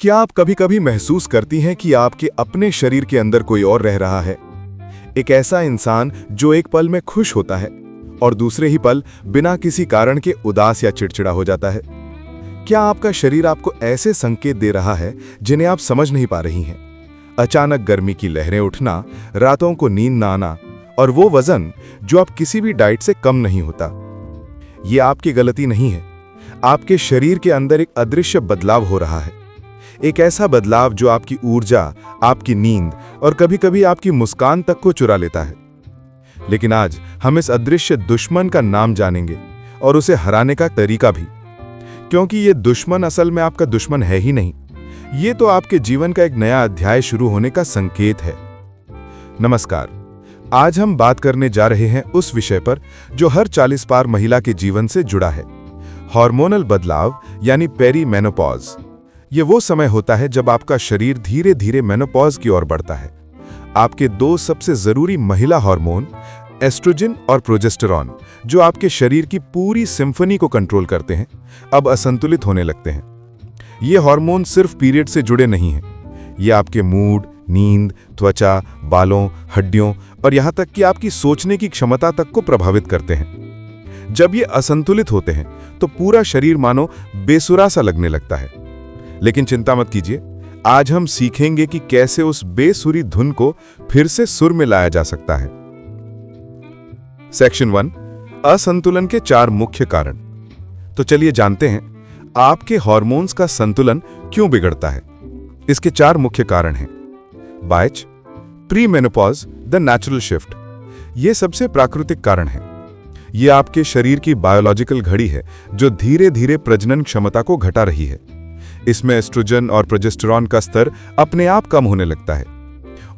क्या आप कभी कभी महसूस करती हैं कि आपके अपने शरीर के अंदर कोई और रह रहा है? एक ऐसा इंसान जो एक पल में खुश होता है और दूसरे ही पल बिना किसी कारण के उदास या चिड़चिड़ा हो जाता है। क्या आपका शरीर आपको ऐसे संकेत दे रहा है जिन्हें आप समझ नहीं पा रही हैं? अचानक गर्मी की लहरें उठना, रातों को नींद ना आना और वो वजन जो आप किसी भी डाइट से कम नहीं होता। ये आपकी गलती नहीं है, आपके शरीर के अंदर एक अदृश्य बदलाव हो रहा है। एक ऐसा बदलाव जो आपकी ऊर्जा, आपकी नींद और कभी-कभी आपकी मुस्कान तक को चुरा लेता है। लेकिन आज हम इस अदृश्य दुश्मन का नाम जानेंगे और उसे हराने का तरीका भी, क्योंकि ये दुश्मन असल में आपका दुश्मन है ही नहीं, ये तो आपके जीवन का एक नया अध्याय शुरू होने का संकेत है। नमस्कार, आज हम बात करने जा रहे हैं उस विषय पर जो हर 40 पार महिला के जीवन से जुड़ा है, हार्मोनल बदलाव यानी पेरीमेनोपॉज। ये वो समय होता है जब आपका शरीर धीरे धीरे मेनोपॉज की ओर बढ़ता है। आपके दो सबसे जरूरी महिला हार्मोन, एस्ट्रोजन और प्रोजेस्टेरॉन, जो आपके शरीर की पूरी सिम्फनी को कंट्रोल करते हैं, अब असंतुलित होने लगते हैं। ये हार्मोन सिर्फ पीरियड से जुड़े नहीं हैं, ये आपके मूड, नींद, त्वचा, बालों, हड्डियों और यहाँ तक कि आपकी सोचने की क्षमता तक को प्रभावित करते हैं। जब ये असंतुलित होते हैं तो पूरा शरीर मानो बेसुरा सा लगने लगता है। लेकिन चिंता मत कीजिए, आज हम सीखेंगे कि कैसे उस बेसुरी धुन को फिर से सुर में लाया जा सकता है। सेक्शन 1, असंतुलन के 4 मुख्य कारण। तो चलिए जानते हैं आपके हार्मोन्स का संतुलन क्यों बिगड़ता है। इसके 4 मुख्य कारण हैं। बायच, pre menopause, the natural shift. यह सबसे प्राकृतिक कारण है। यह आपके शरीर की बायोलॉजिकल घड़ी है जो धीरे धीरे प्रजनन क्षमता को घटा रही है। इसमें एस्ट्रोजन और प्रोजेस्टेरॉन का स्तर अपने आप कम होने लगता है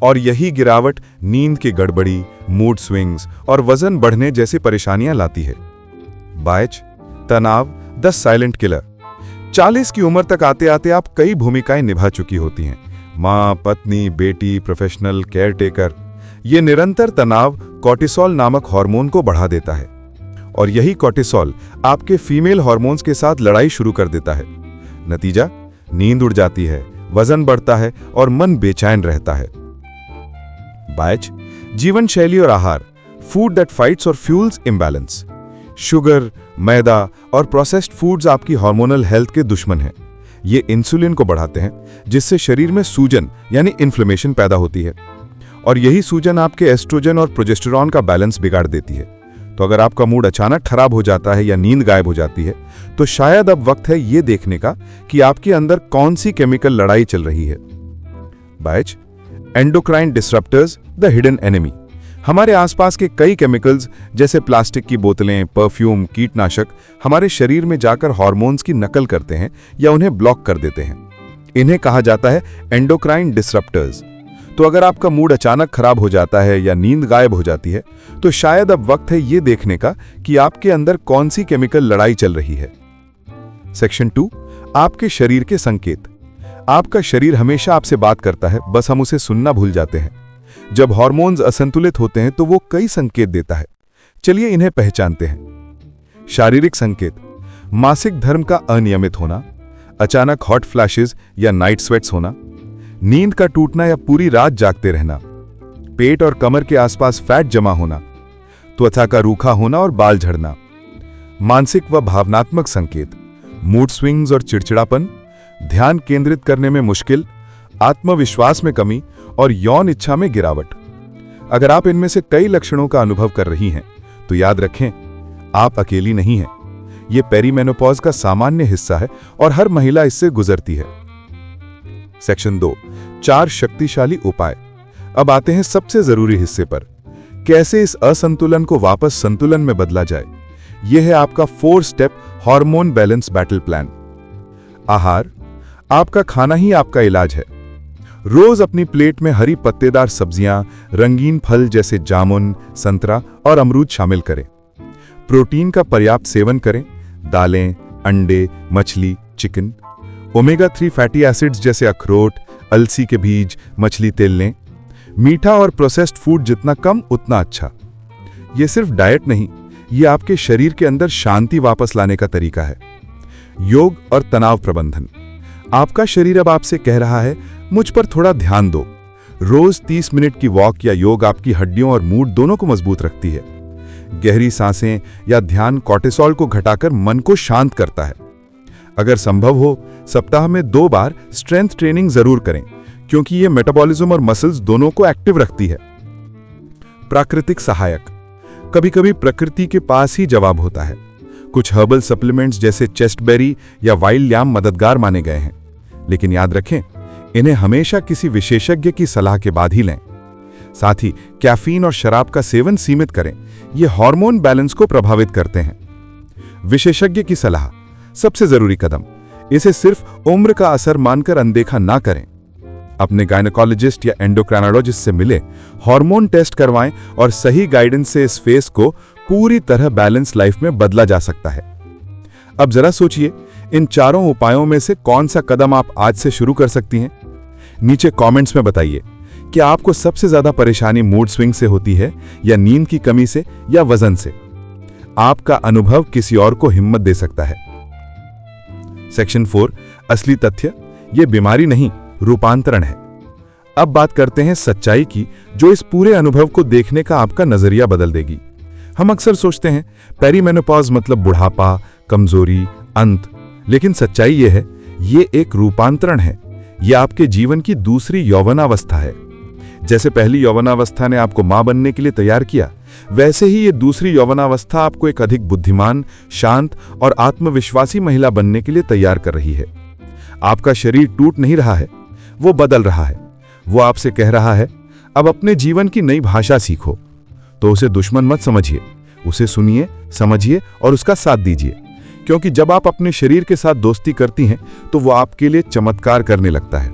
और यही गिरावट नींद की गड़बड़ी, मूड स्विंग्स और वजन बढ़ने जैसी परेशानियां लाती है। बायच, तनाव, द साइलेंट किलर। 40 की उम्र तक आते आते आप कई भूमिकाएं निभा चुकी होती हैं, मां, पत्नी, बेटी, प्रोफेशनल, केयरटेकर। ये निरंतर तनाव कॉर्टिसोल नामक हार्मोन को बढ़ा देता है और यही कॉर्टिसोल आपके फीमेल हार्मोन्स के साथ लड़ाई शुरू कर देता है। नतीजा, नींद उड़ जाती है, वजन बढ़ता है और मन बेचैन रहता है। बायच, जीवन शैली और आहार, फूड दैट फाइट्स और फ्यूल्स इम्बैलेंस। शुगर, मैदा और प्रोसेस्ड फूड्स आपकी हार्मोनल हेल्थ के दुश्मन हैं। ये इंसुलिन को बढ़ाते हैं जिससे शरीर में सूजन यानी इन्फ्लेमेशन पैदा होती है और यही सूजन आपके एस्ट्रोजन और प्रोजेस्टेरॉन का बैलेंस बिगाड़ देती है। तो अगर आपका मूड अचानक खराब हो जाता है या नींद गायब हो जाती है तो शायद अब वक्त है ये देखने का कि आपके अंदर कौन सी केमिकल लड़ाई चल रही है। बायच, एंडोक्राइन डिसरप्टर्स, द हिडन एनिमी। हमारे आसपास के कई केमिकल्स जैसे प्लास्टिक की बोतलें, परफ्यूम, कीटनाशक हमारे शरीर में जाकर हार्मोन्स की नकल करते हैं या उन्हें ब्लॉक कर देते हैं। इन्हें कहा जाता है एंडोक्राइन डिसरप्टर्स। तो अगर आपका मूड अचानक खराब हो जाता है या नींद गायब हो जाती है तो शायद अब वक्त है ये देखने का कि आपके अंदर कौन सी केमिकल लड़ाई चल रही है। सेक्शन 2, आपके शरीर के संकेत। आपका शरीर हमेशा आपसे बात करता है, बस हम उसे सुनना भूल जाते हैं। जब हार्मोन्स असंतुलित होते हैं तो वो कई संकेत देता है। चलिए इन्हें पहचानते हैं। शारीरिक संकेत, मासिक धर्म का अनियमित होना, अचानक हॉट फ्लैशेस या नाइट स्वेट्स होना, नींद का टूटना या पूरी रात जागते रहना, पेट और कमर के आसपास फैट जमा होना, त्वचा का रूखा होना और बाल झड़ना। मानसिक व भावनात्मक संकेत, मूड स्विंग्स और चिड़चिड़ापन, ध्यान केंद्रित करने में मुश्किल, आत्मविश्वास में कमी और यौन इच्छा में गिरावट। अगर आप इनमें से कई लक्षणों का अनुभव कर रही हैं तो याद रखें, आप अकेली नहीं हैं। यह पेरीमेनोपॉज का सामान्य हिस्सा है और हर महिला इससे गुजरती है। सेक्शन 2, 4 शक्तिशाली उपाय। अब आते हैं सबसे जरूरी हिस्से पर, कैसे इस असंतुलन को वापस संतुलन में बदला जाए। यह है आपका 4 step hormone balance battle plan. आहार, आपका खाना ही आपका इलाज है। रोज अपनी प्लेट में हरी पत्तेदार सब्जियां, रंगीन फल जैसे जामुन, संतरा और अमरूद शामिल करें। प्रोटीन का पर्याप्त सेवन करें, दालें, अंडे, मछली, चिकन। ओमेगा 3 फैटी एसिड्स जैसे अखरोट, अलसी के बीज, मछली तेल लें। मीठा और प्रोसेस्ड फूड जितना कम उतना अच्छा। यह सिर्फ डाइट नहीं, ये आपके शरीर के अंदर शांति वापस लाने का तरीका है। योग और तनाव प्रबंधन। आपका शरीर अब आपसे कह रहा है, मुझ पर थोड़ा ध्यान दो। रोज 30 मिनट की वॉक या योग आपकी हड्डियों और मूड दोनों को मजबूत रखती है। गहरी सांसें या ध्यान कॉर्टिसोल को घटाकर मन को शांत करता है। अगर संभव हो, सप्ताह में 2 बार स्ट्रेंथ ट्रेनिंग जरूर करें, क्योंकि यह मेटाबॉलिज्म और मसल्स दोनों को एक्टिव रखती है। प्राकृतिक सहायक। कभी कभी प्रकृति के पास ही जवाब होता है। कुछ हर्बल सप्लीमेंट्स जैसे चेस्टबेरी या वाइल्ड याम मददगार माने गए हैं, लेकिन याद रखें, इन्हें हमेशा किसी विशेषज्ञ की सलाह के बाद ही लें। साथ ही कैफीन और शराब का सेवन सीमित करें, ये हार्मोन बैलेंस को प्रभावित करते हैं। विशेषज्ञ की सलाह सबसे जरूरी कदम, इसे सिर्फ उम्र का असर मानकर अनदेखा ना करें। अपने गायनेकोलॉजिस्ट या एंडोक्राइनोलॉजिस्ट से मिले, हार्मोन टेस्ट करवाएं और सही गाइडेंस से इस फेस को पूरी तरह बैलेंस लाइफ में बदला जा सकता है। अब जरा सोचिए, इन चारों उपायों में से कौन सा कदम आप आज से शुरू कर सकती हैं? नीचे कमेंट्स में बताइए कि आपको सबसे ज्यादा परेशानी मूड स्विंग से होती है, या नींद की कमी से, या वजन से। आपका अनुभव किसी और को हिम्मत दे सकता है। सेक्शन 4, असली तथ्य, यह बीमारी नहीं, रूपांतरण है। अब बात करते हैं सच्चाई की, जो इस पूरे अनुभव को देखने का आपका नजरिया बदल देगी। हम अक्सर सोचते हैं पेरीमेनोपॉज मतलब बुढ़ापा, कमजोरी, अंत, लेकिन सच्चाई यह है, ये एक रूपांतरण है। यह आपके जीवन की दूसरी यौवनावस्था है। जैसे पहली यौवनावस्था ने आपको मां बनने के लिए तैयार किया, वैसे ही ये दूसरी यौवनावस्था आपको एक अधिक बुद्धिमान, शांत और आत्मविश्वासी महिला बनने के लिए तैयार कर रही है। आपका शरीर टूट नहीं रहा है, वो बदल रहा है। वो आपसे कह रहा है, अब अपने जीवन की नई भाषा सीखो। तो उसे दुश्मन मत समझिए, उसे सुनिए, समझिए और उसका साथ दीजिए। क्योंकि जब आप अपने शरीर के साथ दोस्ती करती हैं, तो वो आपके लिए चमत्कार करने लगता है।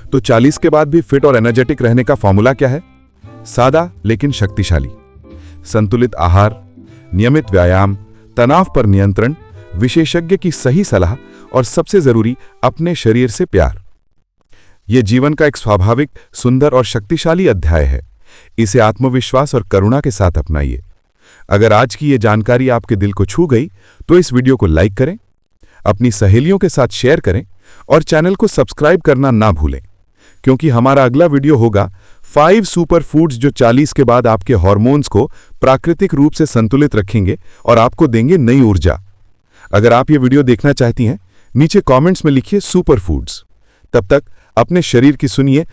तो 40 के बाद भी फिट और एनर्जेटिक रहने का फॉर्मूला क्या है? सादा लेकिन शक्तिशाली। संतुलित आहार, नियमित व्यायाम, तनाव पर नियंत्रण, विशेषज्ञ की सही सलाह और सबसे जरूरी, अपने शरीर से प्यार। यह जीवन का एक स्वाभाविक, सुंदर और शक्तिशाली अध्याय है। इसे आत्मविश्वास और करुणा के साथ अपनाइए। अगर आज की ये जानकारी आपके दिल को छू गई, तो इस वीडियो को लाइक करें, अपनी सहेलियों के साथ शेयर करें और चैनल को सब्सक्राइब करना ना भूलें, क्योंकि हमारा अगला वीडियो होगा 5 सुपर फूड्स जो 40 के बाद आपके हार्मोन्स को प्राकृतिक रूप से संतुलित रखेंगे और आपको देंगे नई ऊर्जा। अगर आप ये वीडियो देखना चाहती हैं, नीचे कमेंट्स में लिखिए सुपर फूड्स। तब तक अपने शरीर की सुनिए,